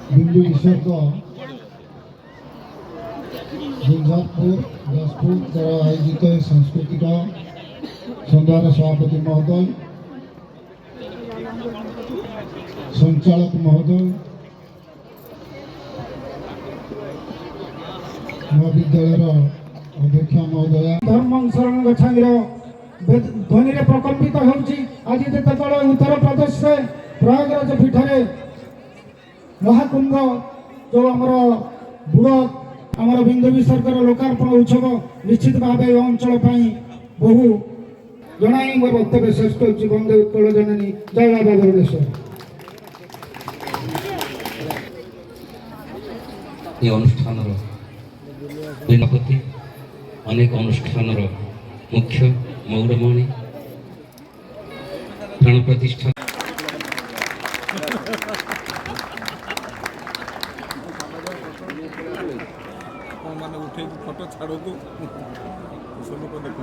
बिंदु विसर्ग गुलजारपुर जाजपुर द्वारा आयोजित सांस्कृतिक संध्यार सभापति महोदय, संचालक महोदय, महाविद्यालय अध्यक्ष महोदय, धर्म शरण गच्छामीर ध्वनि प्रकम्पित होउछि। आज जेतेबेले उत्तर प्रदेश से प्रयागराज पीठरे महाकुंभ जो आमर बुड़ आमर बिंदु विसर्गर लोकार्पण उत्सव निश्चित भाव अंचल बहु जनाई मोर वक्तव्य शेष कर वंदे उत्कल जननी जय बाबा भुवनेश्वर। ये अनुष्ठान दिनपति अनेक अनुष्ठान मुख्य मौरमणि प्राण प्रतिष्ठा मैंने उठे फोटो छाड़ो तो सब लोग देखो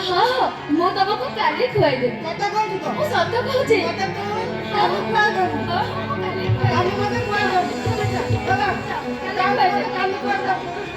हाँ मो तमको काली खुआई दे केते कहू तो मो सत्य कहूची केते कहू खुआई दे काली खुआई हम मते खुआई दे चला काली खुआई दे